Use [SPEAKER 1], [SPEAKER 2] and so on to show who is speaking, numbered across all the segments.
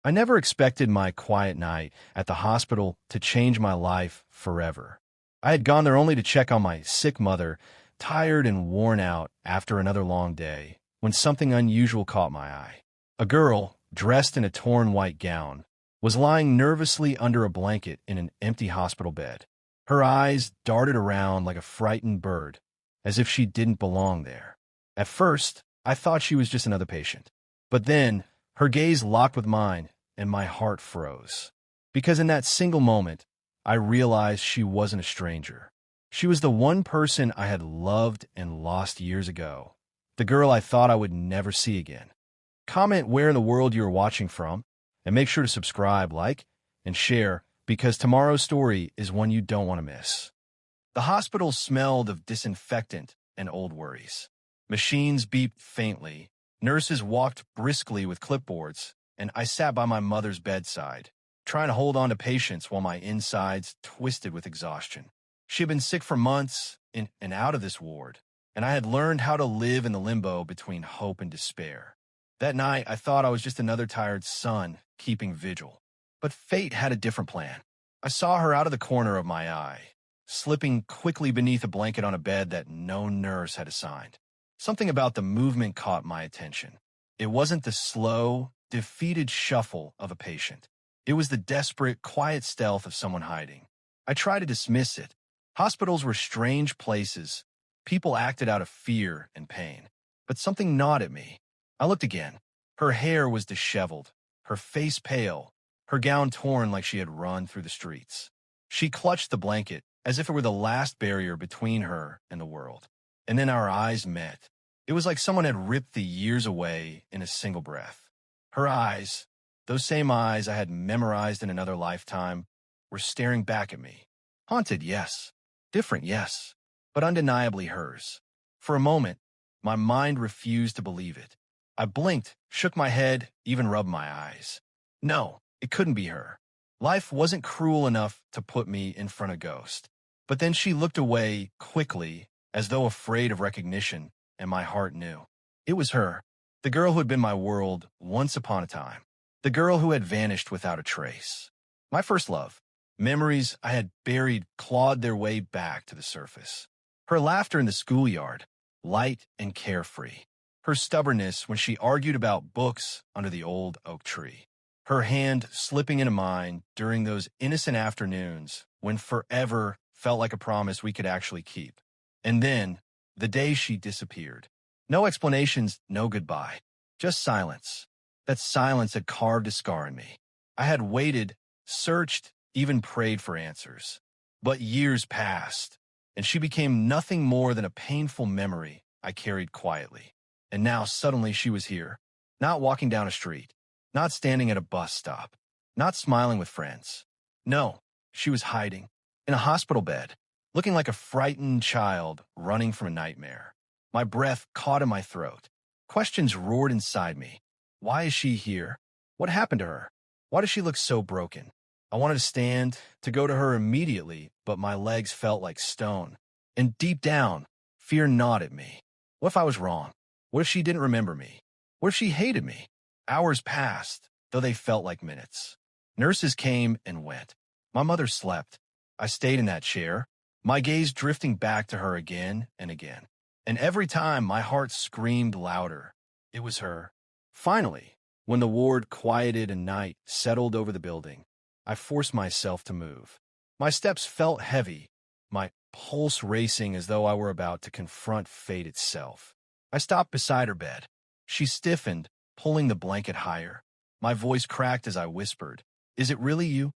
[SPEAKER 1] I never expected my quiet night at the hospital to change my life forever. I had gone there only to check on my sick mother, tired and worn out after another long day, when something unusual caught my eye. A girl, dressed in a torn white gown, was lying nervously under a blanket in an empty hospital bed. Her eyes darted around like a frightened bird, as if she didn't belong there. At first, I thought she was just another patient. But then, her gaze locked with mine, and my heart froze. Because in that single moment, I realized she wasn't a stranger. She was the one person I had loved and lost years ago. The girl I thought I would never see again. Comment where in the world you are watching from, and make sure to subscribe, like, and share, because tomorrow's story is one you don't want to miss. The hospital smelled of disinfectant and old worries. Machines beeped faintly, nurses walked briskly with clipboards, and I sat by my mother's bedside, trying to hold on to patience while my insides twisted with exhaustion. She had been sick for months in and out of this ward, and I had learned how to live in the limbo between hope and despair. That night, I thought I was just another tired son keeping vigil. But fate had a different plan. I saw her out of the corner of my eye, slipping quickly beneath a blanket on a bed that no nurse had assigned. Something about the movement caught my attention. It wasn't the slow, defeated shuffle of a patient. It was the desperate, quiet stealth of someone hiding. I tried to dismiss it. Hospitals were strange places. People acted out of fear and pain. But something gnawed at me. I looked again. Her hair was disheveled, her face pale, her gown torn like she had run through the streets. She clutched the blanket as if it were the last barrier between her and the world. And then our eyes met. It was like someone had ripped the years away in a single breath. Her eyes, those same eyes I had memorized in another lifetime, were staring back at me. Haunted, yes. Different, yes. But undeniably hers. For a moment, my mind refused to believe it. I blinked, shook my head, even rubbed my eyes. No, it couldn't be her. Life wasn't cruel enough to put me in front of Ghost. But then she looked away quickly, as though afraid of recognition, and my heart knew. It was her, the girl who had been my world once upon a time. The girl who had vanished without a trace. My first love. Memories I had buried clawed their way back to the surface. Her laughter in the schoolyard, light and carefree. Her stubbornness when she argued about books under the old oak tree. Her hand slipping into mine during those innocent afternoons when forever felt like a promise we could actually keep. And then, the day she disappeared. No explanations, no goodbye. Just silence. That silence had carved a scar in me. I had waited, searched, even prayed for answers. But years passed, and she became nothing more than a painful memory I carried quietly. And now suddenly she was here, not walking down a street, not standing at a bus stop, not smiling with friends. No, she was hiding, in a hospital bed, looking like a frightened child running from a nightmare. My breath caught in my throat. Questions roared inside me. Why is she here? What happened to her? Why does she look so broken? I wanted to stand, to go to her immediately, but my legs felt like stone. And deep down, fear gnawed at me. What if I was wrong? What if she didn't remember me? What if she hated me? Hours passed, though they felt like minutes. Nurses came and went. My mother slept. I stayed in that chair, my gaze drifting back to her again and again. And every time my heart screamed louder. It was her. Finally, when the ward quieted and night settled over the building, I forced myself to move. My steps felt heavy, my pulse racing as though I were about to confront fate itself. I stopped beside her bed. She stiffened, pulling the blanket higher. My voice cracked as I whispered, "Is it really you?"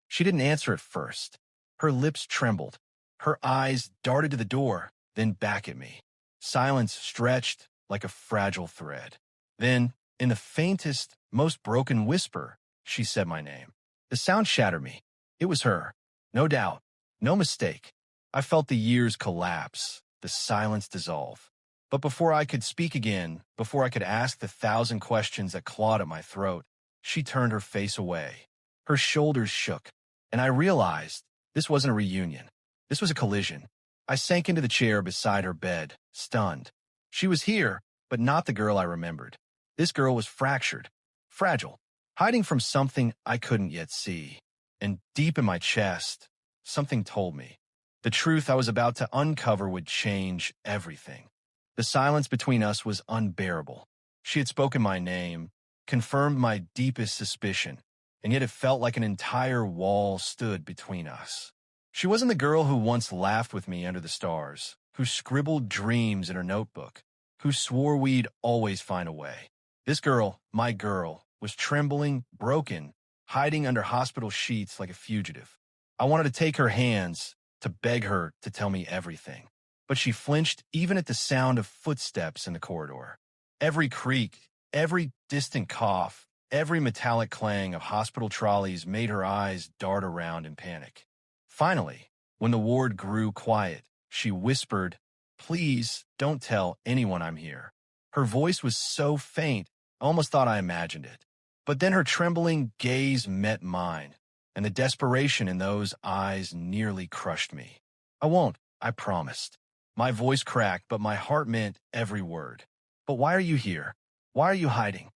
[SPEAKER 1] She didn't answer at first. Her lips trembled. Her eyes darted to the door, then back at me. Silence stretched like a fragile thread. Then, in the faintest, most broken whisper, she said my name. The sound shattered me. It was her. No doubt. No mistake. I felt the years collapse, the silence dissolve. But before I could speak again, before I could ask the 1,000 questions that clawed at my throat, she turned her face away. Her shoulders shook, and I realized this wasn't a reunion. This was a collision. I sank into the chair beside her bed, stunned. She was here, but not the girl I remembered. This girl was fractured, fragile. hiding from something I couldn't yet see. And deep in my chest, something told me the truth I was about to uncover would change everything. The silence between us was unbearable. She had spoken my name, confirmed my deepest suspicion, and yet it felt like an entire wall stood between us. She wasn't the girl who once laughed with me under the stars, who scribbled dreams in her notebook, who swore we'd always find a way. This girl, my girl, was trembling, broken, hiding under hospital sheets like a fugitive. I wanted to take her hands, to beg her to tell me everything. But she flinched even at the sound of footsteps in the corridor. Every creak, every distant cough, every metallic clang of hospital trolleys made her eyes dart around in panic. Finally, when the ward grew quiet, she whispered, "Please don't tell anyone I'm here." Her voice was so faint, I almost thought I imagined it. But then her trembling gaze met mine, and the desperation in those eyes nearly crushed me. "I won't," I promised. My voice cracked, but my heart meant every word. "But why are you here? Why are you hiding?"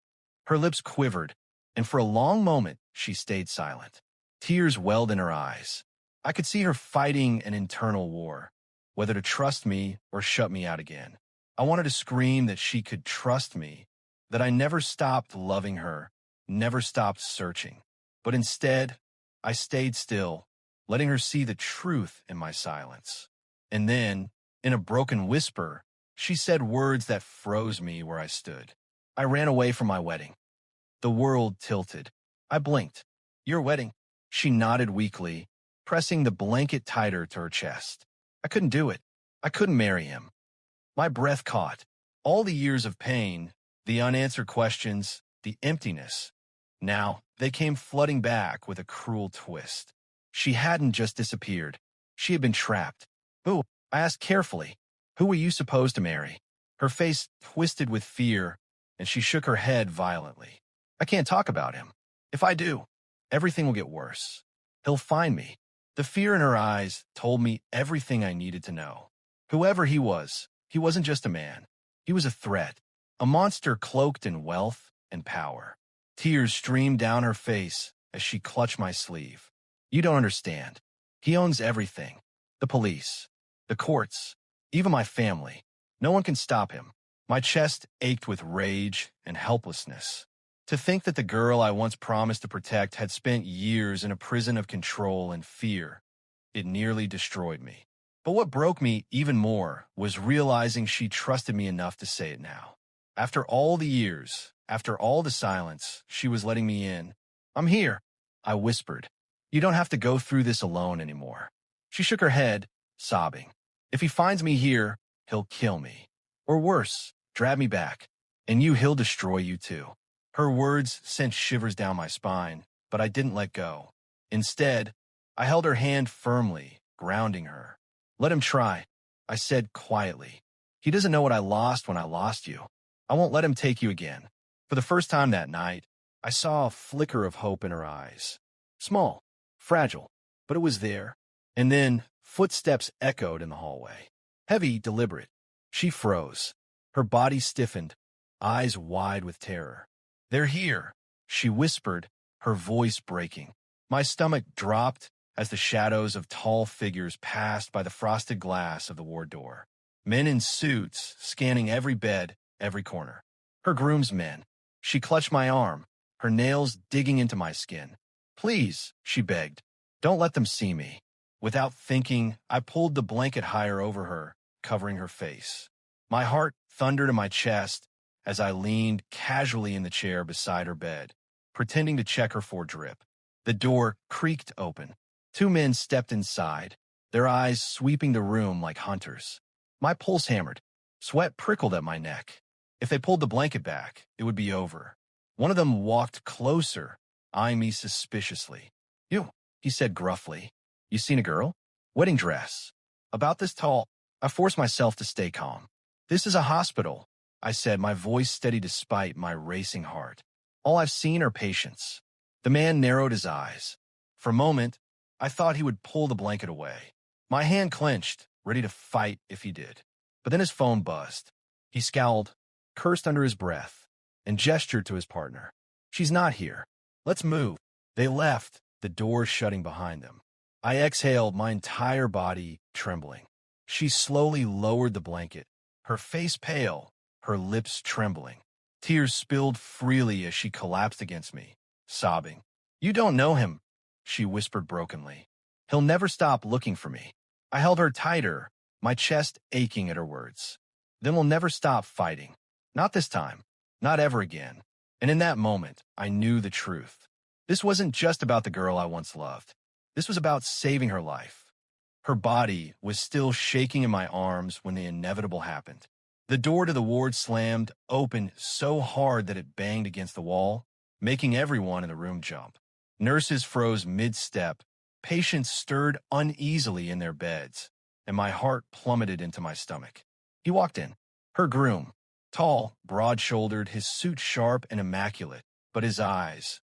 [SPEAKER 1] Her lips quivered, and for a long moment she stayed silent. Tears welled in her eyes. I could see her fighting an internal war, whether to trust me or shut me out again. I wanted to scream that she could trust me, that I never stopped loving her, never stopped searching. But instead, I stayed still, letting her see the truth in my silence. And then, in a broken whisper, she said words that froze me where I stood. "I ran away from my wedding." The world tilted. I blinked. "Your wedding?" She nodded weakly, pressing the blanket tighter to her chest. "I couldn't do it. I couldn't marry him." My breath caught. All the years of pain, the unanswered questions, the emptiness. Now, they came flooding back with a cruel twist. She hadn't just disappeared. She had been trapped. "Who?" I asked carefully. "Who were you supposed to marry?" Her face twisted with fear, and she shook her head violently. "I can't talk about him. If I do, everything will get worse. He'll find me." The fear in her eyes told me everything I needed to know. Whoever he wasn't just a man. He was a threat, a monster cloaked in wealth and power. Tears streamed down her face as she clutched my sleeve. "You don't understand. He owns everything. The police, the courts, even my family. No one can stop him." My chest ached with rage and helplessness. To think that the girl I once promised to protect had spent years in a prison of control and fear, it nearly destroyed me. But what broke me even more was realizing she trusted me enough to say it now. After all the years, after all the silence, she was letting me in. "I'm here," I whispered. "You don't have to go through this alone anymore." She shook her head, sobbing. "If he finds me here, he'll kill me. Or worse, drag me back. And he'll destroy you too." Her words sent shivers down my spine, but I didn't let go. Instead, I held her hand firmly, grounding her. "Let him try," I said quietly. "He doesn't know what I lost when I lost you. I won't let him take you again." For the first time that night, I saw a flicker of hope in her eyes. Small, fragile, but it was there. And then footsteps echoed in the hallway. Heavy, deliberate. She froze. Her body stiffened, eyes wide with terror. "They're here," she whispered, her voice breaking. My stomach dropped as the shadows of tall figures passed by the frosted glass of the ward door. Men in suits scanning every bed, every corner. Her groomsmen. She clutched my arm, her nails digging into my skin. "Please," she begged, "don't let them see me." Without thinking, I pulled the blanket higher over her, covering her face. My heart thundered in my chest as I leaned casually in the chair beside her bed, pretending to check her for drip. The door creaked open. 2 men stepped inside, their eyes sweeping the room like hunters. My pulse hammered. Sweat prickled at my neck. If they pulled the blanket back, it would be over. One of them walked closer, eyeing me suspiciously. "You," he said gruffly. "You seen a girl? Wedding dress. About this tall." I forced myself to stay calm. "This is a hospital," I said, my voice steady despite my racing heart. "All I've seen are patients." The man narrowed his eyes. For a moment, I thought he would pull the blanket away. My hand clenched, ready to fight if he did. But then his phone buzzed. He scowled, cursed under his breath, and gestured to his partner. "She's not here." Let's move. They left, the door shutting behind them. I exhaled, my entire body trembling. She slowly lowered the blanket, her face pale, her lips trembling. Tears spilled freely as she collapsed against me, sobbing. "You don't know him," she whispered brokenly. "He'll never stop looking for me." I held her tighter, my chest aching at her words. "Then we'll never stop fighting. Not this time. Not ever again." And in that moment, I knew the truth. This wasn't just about the girl I once loved. This was about saving her life. Her body was still shaking in my arms when the inevitable happened. The door to the ward slammed open so hard that it banged against the wall, making everyone in the room jump. Nurses froze mid-step, patients stirred uneasily in their beds, and my heart plummeted into my stomach. He walked in, her groom, tall, broad-shouldered, his suit sharp and immaculate, but his eyes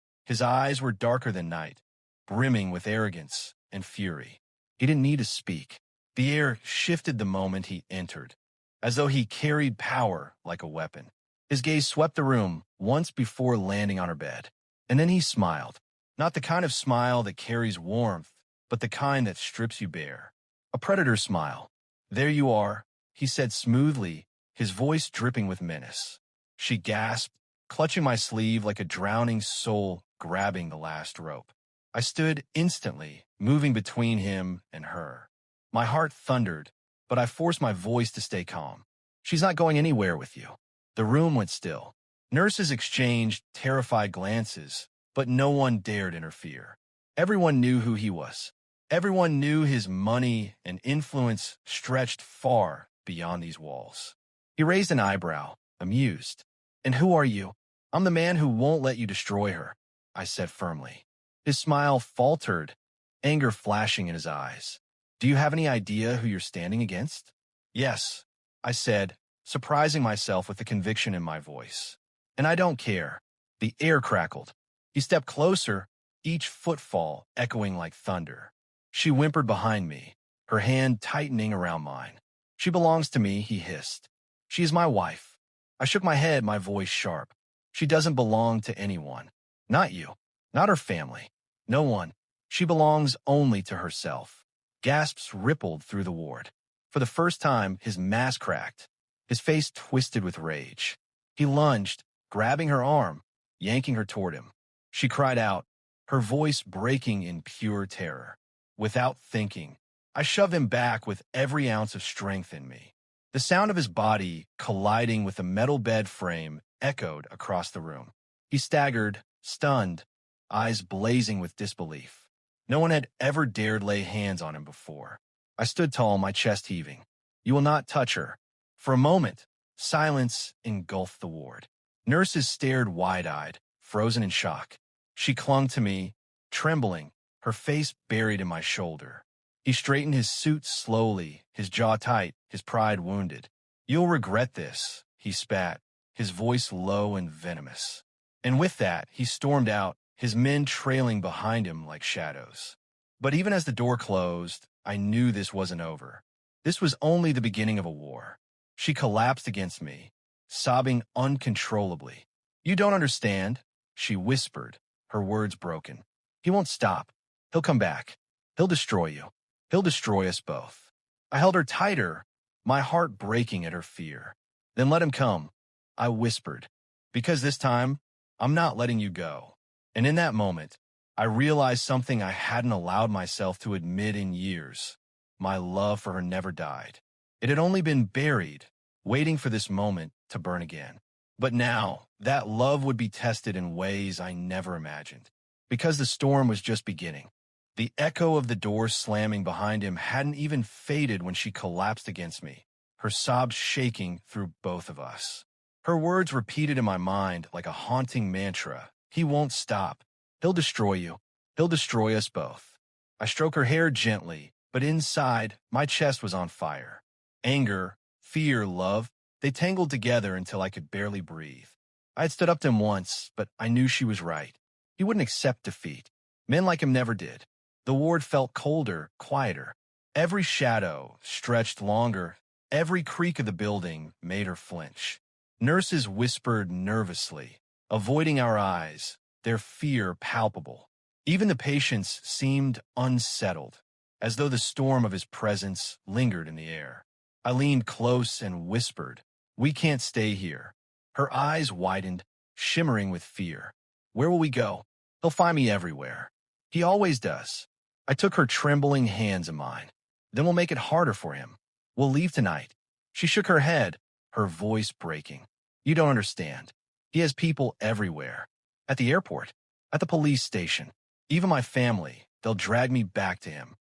[SPEAKER 1] were darker than night, brimming with arrogance and fury. He didn't need to speak. The air shifted the moment he entered, as though he carried power like a weapon. His gaze swept the room once before landing on her bed, and then he smiled. Not the kind of smile that carries warmth, but the kind that strips you bare. A predator's smile. "There you are," he said smoothly, his voice dripping with menace. She gasped, clutching my sleeve like a drowning soul grabbing the last rope. I stood instantly, moving between him and her. My heart thundered, but I forced my voice to stay calm. "She's not going anywhere with you." The room went still. Nurses exchanged terrified glances, but no one dared interfere. Everyone knew who he was. Everyone knew his money and influence stretched far beyond these walls. He raised an eyebrow, amused. "And who are you?" "I'm the man who won't let you destroy her," I said firmly. His smile faltered, anger flashing in his eyes. "Do you have any idea who you're standing against?" "Yes," I said, surprising myself with the conviction in my voice. "And I don't care." The air crackled. He stepped closer, each footfall echoing like thunder. She whimpered behind me, her hand tightening around mine. "She belongs to me," he hissed. "She is my wife." I shook my head, my voice sharp. "She doesn't belong to anyone. Not you. Not her family. No one. She belongs only to herself." Gasps rippled through the ward. For the first time, his mask cracked. His face twisted with rage. He lunged, grabbing her arm, yanking her toward him. She cried out, her voice breaking in pure terror. Without thinking, I shoved him back with every ounce of strength in me. The sound of his body colliding with the metal bed frame echoed across the room. He staggered, stunned, eyes blazing with disbelief. No one had ever dared lay hands on him before. I stood tall, my chest heaving. "You will not touch her." For a moment, silence engulfed the ward. Nurses stared wide-eyed, frozen in shock. She clung to me, trembling, her face buried in my shoulder. He straightened his suit slowly, his jaw tight, his pride wounded. "You'll regret this," he spat, his voice low and venomous. And with that, he stormed out, his men trailing behind him like shadows. But even as the door closed, I knew this wasn't over. This was only the beginning of a war. She collapsed against me, sobbing uncontrollably. "You don't understand," she whispered, her words broken. "He won't stop. He'll come back. He'll destroy you. He'll destroy us both." I held her tighter, my heart breaking at her fear. "Then let him come," I whispered, "because this time, I'm not letting you go." And in that moment, I realized something I hadn't allowed myself to admit in years. My love for her never died. It had only been buried, waiting for this moment to burn again. But now, that love would be tested in ways I never imagined. Because the storm was just beginning. The echo of the door slamming behind him hadn't even faded when she collapsed against me, her sobs shaking through both of us. Her words repeated in my mind like a haunting mantra. "He won't stop. He'll destroy you. He'll destroy us both." I stroked her hair gently, but inside, my chest was on fire. Anger, fear, love, they tangled together until I could barely breathe. I had stood up to him once, but I knew she was right. He wouldn't accept defeat. Men like him never did. The ward felt colder, quieter. Every shadow stretched longer. Every creak of the building made her flinch. Nurses whispered nervously, avoiding our eyes, their fear palpable. Even the patients seemed unsettled, as though the storm of his presence lingered in the air. I leaned close and whispered, "We can't stay here." Her eyes widened, shimmering with fear. "Where will we go? He'll find me everywhere. He always does." I took her trembling hands in mine. "Then we'll make it harder for him. We'll leave tonight." She shook her head, her voice breaking. "You don't understand. He has people everywhere. At the airport, at the police station, even my family, they'll drag me back to him."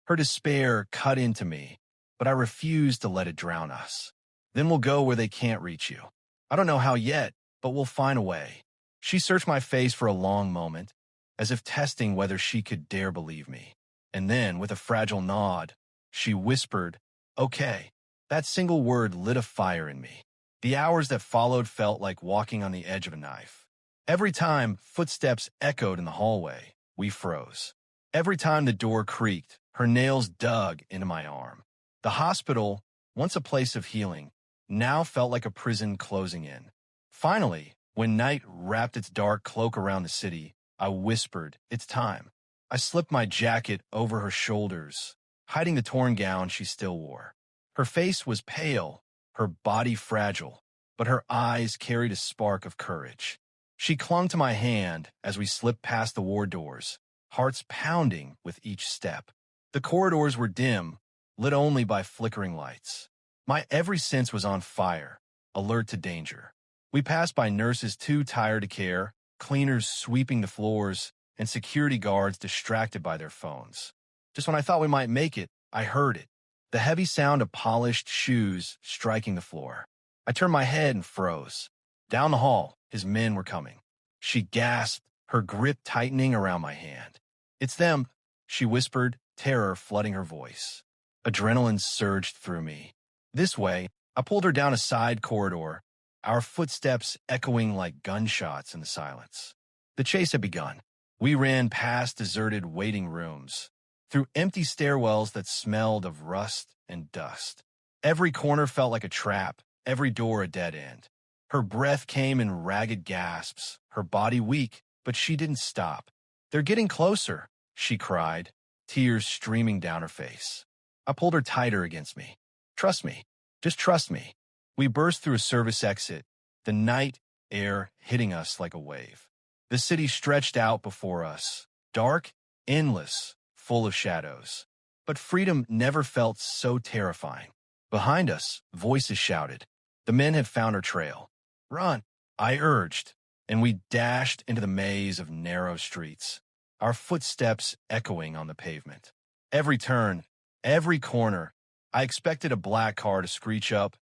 [SPEAKER 1] Her despair cut into me, but I refused to let it drown us. "Then we'll go where they can't reach you. I don't know how yet, but we'll find a way." She searched my face for a long moment, as if testing whether she could dare believe me. And then, with a fragile nod, she whispered, "Okay." That single word lit a fire in me. The hours that followed felt like walking on the edge of a knife. Every time footsteps echoed in the hallway, we froze. Every time the door creaked, her nails dug into my arm. The hospital, once a place of healing, now felt like a prison closing in. Finally, when night wrapped its dark cloak around the city, I whispered, "It's time." I slipped my jacket over her shoulders, hiding the torn gown she still wore. Her face was pale, her body fragile, but her eyes carried a spark of courage. She clung to my hand as we slipped past the ward doors, hearts pounding with each step. The corridors were dim, lit only by flickering lights. My every sense was on fire, alert to danger. We passed by nurses too tired to care, cleaners sweeping the floors, and security guards distracted by their phones. Just when I thought we might make it, I heard it. The heavy sound of polished shoes striking the floor. I turned my head and froze. Down the hall, his men were coming. She gasped, her grip tightening around my hand. "It's them," she whispered, terror flooding her voice. Adrenaline surged through me. "This way." I pulled her down a side corridor, our footsteps echoing like gunshots in the silence. The chase had begun. We ran past deserted waiting rooms, through empty stairwells that smelled of rust and dust. Every corner felt like a trap, every door a dead end. Her breath came in ragged gasps, her body weak, but she didn't stop. "They're getting closer," she cried, tears streaming down her face. I pulled her tighter against me. "Trust me. Just trust me." We burst through a service exit, the night air hitting us like a wave. The city stretched out before us, dark, endless, full of shadows. But freedom never felt so terrifying. Behind us, voices shouted. The men had found our trail. "Run," I urged, and we dashed into the maze of narrow streets, our footsteps echoing on the pavement. Every turn, every corner, I expected a black car to screech up,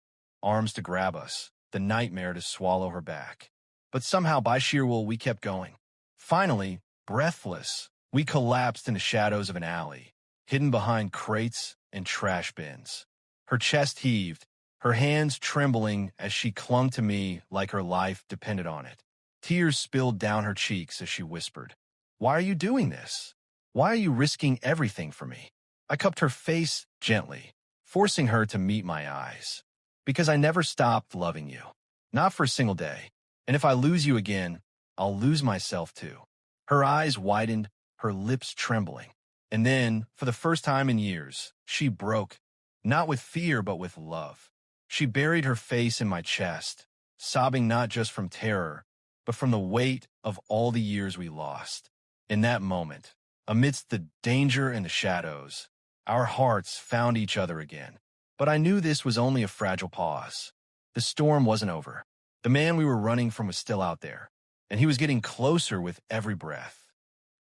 [SPEAKER 1] arms to grab us, the nightmare to swallow her back. But somehow, by sheer will, we kept going. Finally, breathless, we collapsed in the shadows of an alley, hidden behind crates and trash bins. Her chest heaved, her hands trembling as she clung to me like her life depended on it. Tears spilled down her cheeks as she whispered, "Why are you doing this? Why are you risking everything for me?" I cupped her face gently, forcing her to meet my eyes. "Because I never stopped loving you. Not for a single day. And if I lose you again, I'll lose myself too." Her eyes widened, her lips trembling. And then, for the first time in years, she broke, not with fear but with love. She buried her face in my chest, sobbing not just from terror, but from the weight of all the years we lost. In that moment, amidst the danger and the shadows, our hearts found each other again. But I knew this was only a fragile pause. The storm wasn't over. The man we were running from was still out there, and he was getting closer with every breath.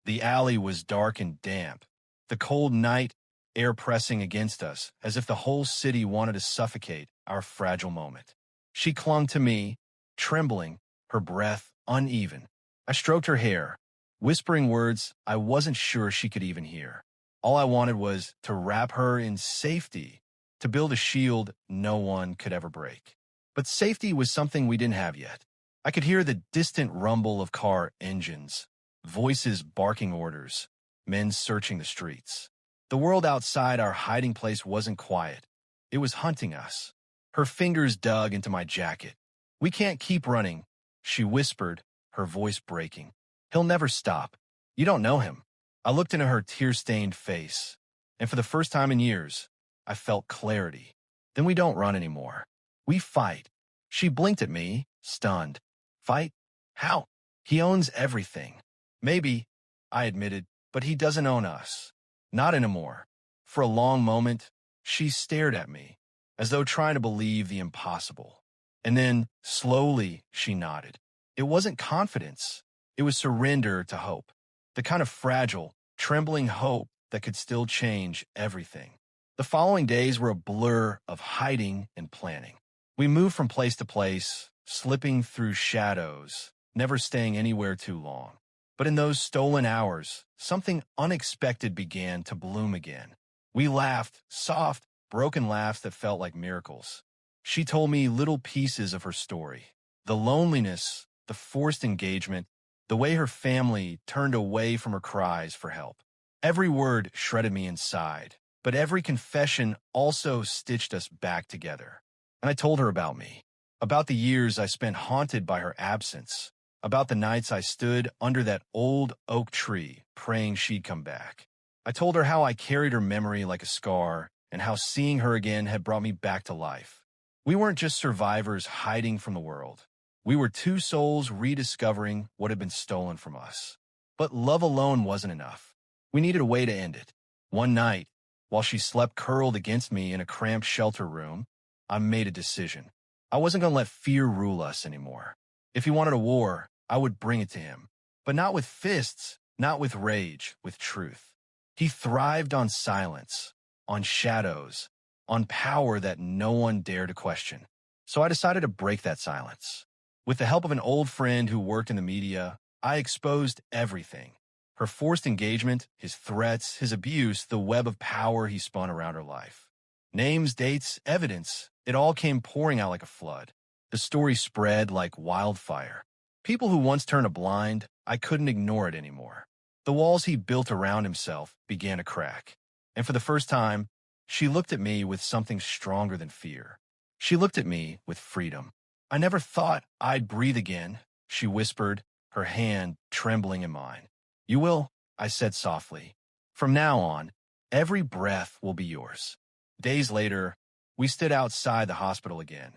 [SPEAKER 1] The alley was dark and damp, the cold night air pressing against us as if the whole city wanted to suffocate our fragile moment. She clung to me, trembling, her breath uneven. I stroked her hair, whispering words I wasn't sure she could even hear. All I wanted was to wrap her in safety, to build a shield no one could ever break. But safety was something we didn't have yet. I could hear the distant rumble of car engines, voices barking orders, men searching the streets. The world outside our hiding place wasn't quiet. It was hunting us. Her fingers dug into my jacket. "We can't keep running," she whispered, her voice breaking. He'll never stop. You don't know him. I looked into her tear-stained face, and for the first time in years, I felt clarity. Then we don't run anymore. We fight. She blinked at me, stunned. Fight? How? He owns everything. Maybe, I admitted, but he doesn't own us. Not anymore. For a long moment, she stared at me, as though trying to believe the impossible. And then, slowly, she nodded. It wasn't confidence. It was surrender to hope. The kind of fragile, trembling hope that could still change everything. The following days were a blur of hiding and planning. We moved from place to place, slipping through shadows, never staying anywhere too long. But in those stolen hours, something unexpected began to bloom again. We laughed, soft, broken laughs that felt like miracles. She told me little pieces of her story. The loneliness, the forced engagement, the way her family turned away from her cries for help. Every word shredded me inside, but every confession also stitched us back together. And I told her about me, about the years I spent haunted by her absence, about the nights I stood under that old oak tree praying she'd come back. I told her how I carried her memory like a scar and how seeing her again had brought me back to life. We weren't just survivors hiding from the world. We were two souls rediscovering what had been stolen from us. But love alone wasn't enough. We needed a way to end it. One night, while she slept curled against me in a cramped shelter room, I made a decision. I wasn't going to let fear rule us anymore. If he wanted a war, I would bring it to him. But not with fists, not with rage, with truth. He thrived on silence, on shadows, on power that no one dared to question. So I decided to break that silence. With the help of an old friend who worked in the media, I exposed everything. Her forced engagement, his threats, his abuse, the web of power he spun around her life. Names, dates, evidence, it all came pouring out like a flood. The story spread like wildfire. People who once turned a blind, I couldn't ignore it anymore. The walls he built around himself began to crack. And for the first time, she looked at me with something stronger than fear. She looked at me with freedom. I never thought I'd breathe again, she whispered, her hand trembling in mine. You will, I said softly. From now on, every breath will be yours. Days later, we stood outside the hospital again.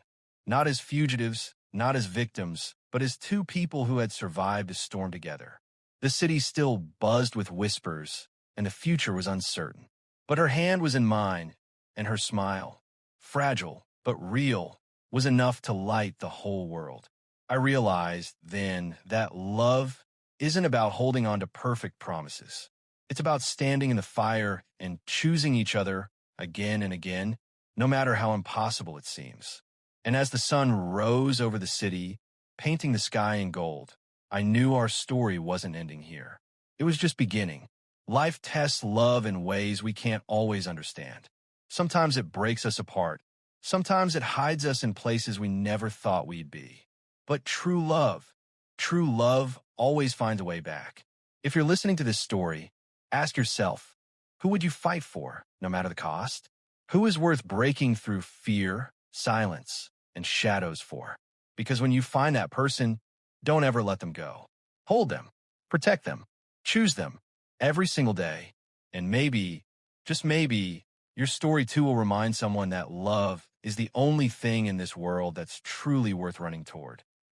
[SPEAKER 1] Not as fugitives, not as victims, but as two people who had survived a storm together. The city still buzzed with whispers, and the future was uncertain. But her hand was in mine, and her smile, fragile but real, was enough to light the whole world. I realized then that love isn't about holding on to perfect promises. It's about standing in the fire and choosing each other again and again, no matter how impossible it seems. And as the sun rose over the city, painting the sky in gold, I knew our story wasn't ending here. It was just beginning. Life tests love in ways we can't always understand. Sometimes it breaks us apart. Sometimes it hides us in places we never thought we'd be. But true love always finds a way back. If you're listening to this story, ask yourself, who would you fight for, no matter the cost? Who is worth breaking through fear, silence, and shadows for? Because when you find that person, don't ever let them go. Hold them, protect them, choose them every single day. And maybe, just maybe, your story too will remind someone that love is the only thing in this world that's truly worth running toward.